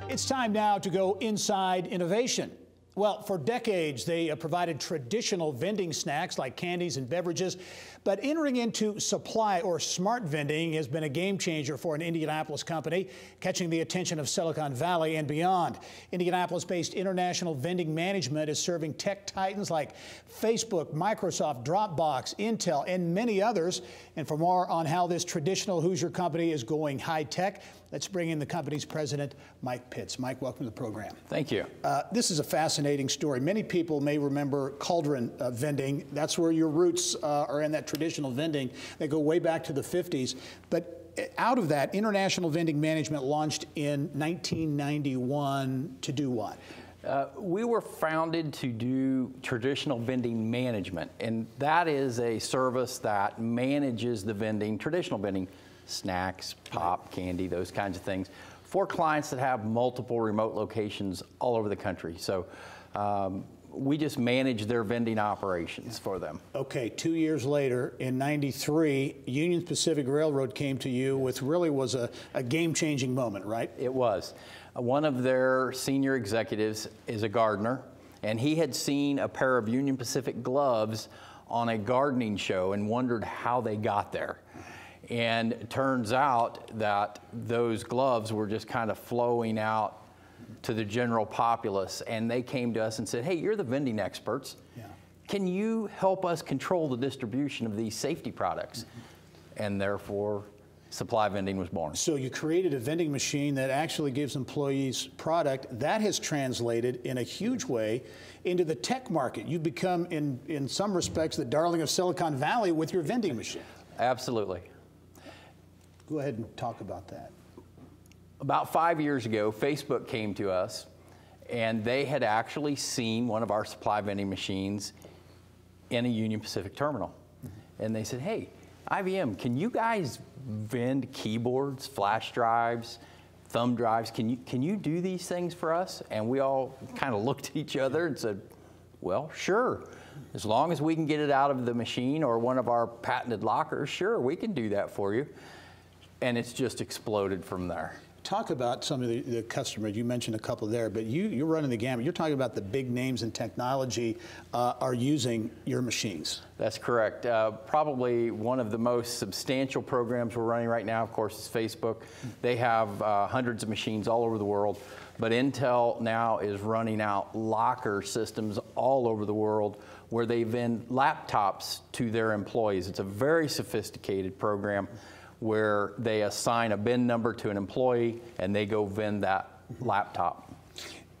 It's time now to go inside innovation. Well, for decades, they provided traditional vending snacks like candies and beverages, but entering into supply or smart vending has been a game changer for an Indianapolis company, catching the attention of Silicon Valley and beyond. Indianapolis-based International Vending Management is serving tech titans like Facebook, Microsoft, Dropbox, Intel, and many others. And for more on how this traditional Hoosier company is going high-tech, let's bring in the company's president, Mike Pitts. Mike, welcome to the program. Thank you. This is a fascinating story. Many people may remember cauldron vending. That's where your roots are in that traditional vending. They go way back to the 50s. But out of that, International Vending Management launched in 1991 to do what? We were founded to do traditional vending management, and that is a service that manages the vending, traditional vending, snacks, pop, candy, those kinds of things, for clients that have multiple remote locations all over the country. So we just manage their vending operations for them. Okay, 2 years later, in '93, Union Pacific Railroad came to you with really was a game-changing moment, right? It was. One of their senior executives is a gardener, and he had seen a pair of Union Pacific gloves on a gardening show and wondered how they got there. And it turns out that those gloves were just kind of flowing out to the general populace, and they came to us and said, hey, you're the vending experts. Yeah. Can you help us control the distribution of these safety products? Mm-hmm. And therefore, supply vending was born. So you created a vending machine that actually gives employees product. That has translated in a huge way into the tech market. You've become, in some respects, the darling of Silicon Valley with your vending machine. Absolutely. Go ahead and talk about that. About 5 years ago, Facebook came to us, and they had actually seen one of our supply vending machines in a Union Pacific terminal. Mm-hmm. And they said, hey, IVM, can you guys vend keyboards, flash drives, thumb drives? Can you do these things for us? And we all kind of looked at each other and said, well, sure. As long as we can get it out of the machine or one of our patented lockers, sure, we can do that for you. And it's just exploded from there. Talk about some of the customers. You mentioned a couple there, but you're running the gamut. You're talking about the big names in technology are using your machines. That's correct. Probably one of the most substantial programs we're running right now, of course, is Facebook. They have hundreds of machines all over the world, but Intel now is running out locker systems all over the world where they vend laptops to their employees. It's a very sophisticated program where they assign a bin number to an employee and they go vend that laptop.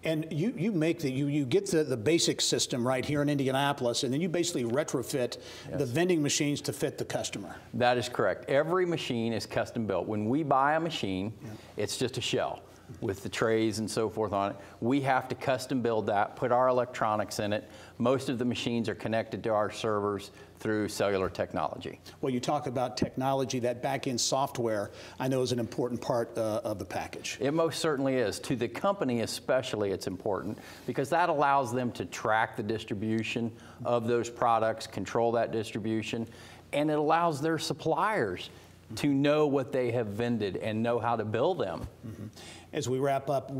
And you make you get the basic system right here in Indianapolis, and then you basically retrofit the vending machines to fit the customer. That is correct. Every machine is custom built. When we buy a machine, it's just a shell with the trays and so forth on it. We have to custom build that, put our electronics in it. Most of the machines are connected to our servers through cellular technology. Well, you talk about technology, that back-end software, I know is an important part of the package. It most certainly is. To the company especially, it's important because that allows them to track the distribution of those products, control that distribution, and it allows their suppliers to know what they have vended and know how to bill them. Mm-hmm. As we wrap up,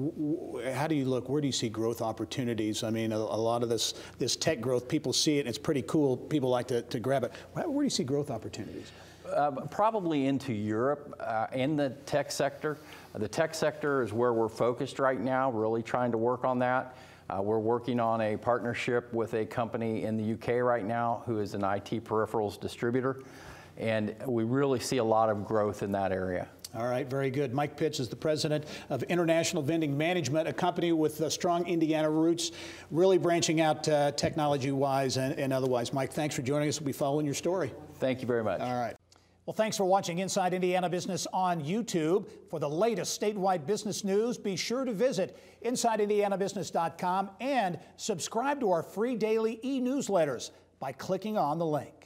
how do you look? Where do you see growth opportunities? I mean, a lot of this tech growth, people see it, and it's pretty cool. People like to grab it. Where do you see growth opportunities? Probably into Europe and the tech sector. The tech sector is where we're focused right now, really trying to work on that. We're working on a partnership with a company in the UK right now who is an IT peripherals distributor. And we really see a lot of growth in that area. All right, very good. Mike Pitts is the president of International Vending Management, a company with strong Indiana roots, really branching out technology-wise and otherwise. Mike, thanks for joining us. We'll be following your story. Thanks very much. All right. Well, thanks for watching Inside Indiana Business on YouTube. For the latest statewide business news, be sure to visit InsideIndianaBusiness.com and subscribe to our free daily e-newsletters by clicking on the link.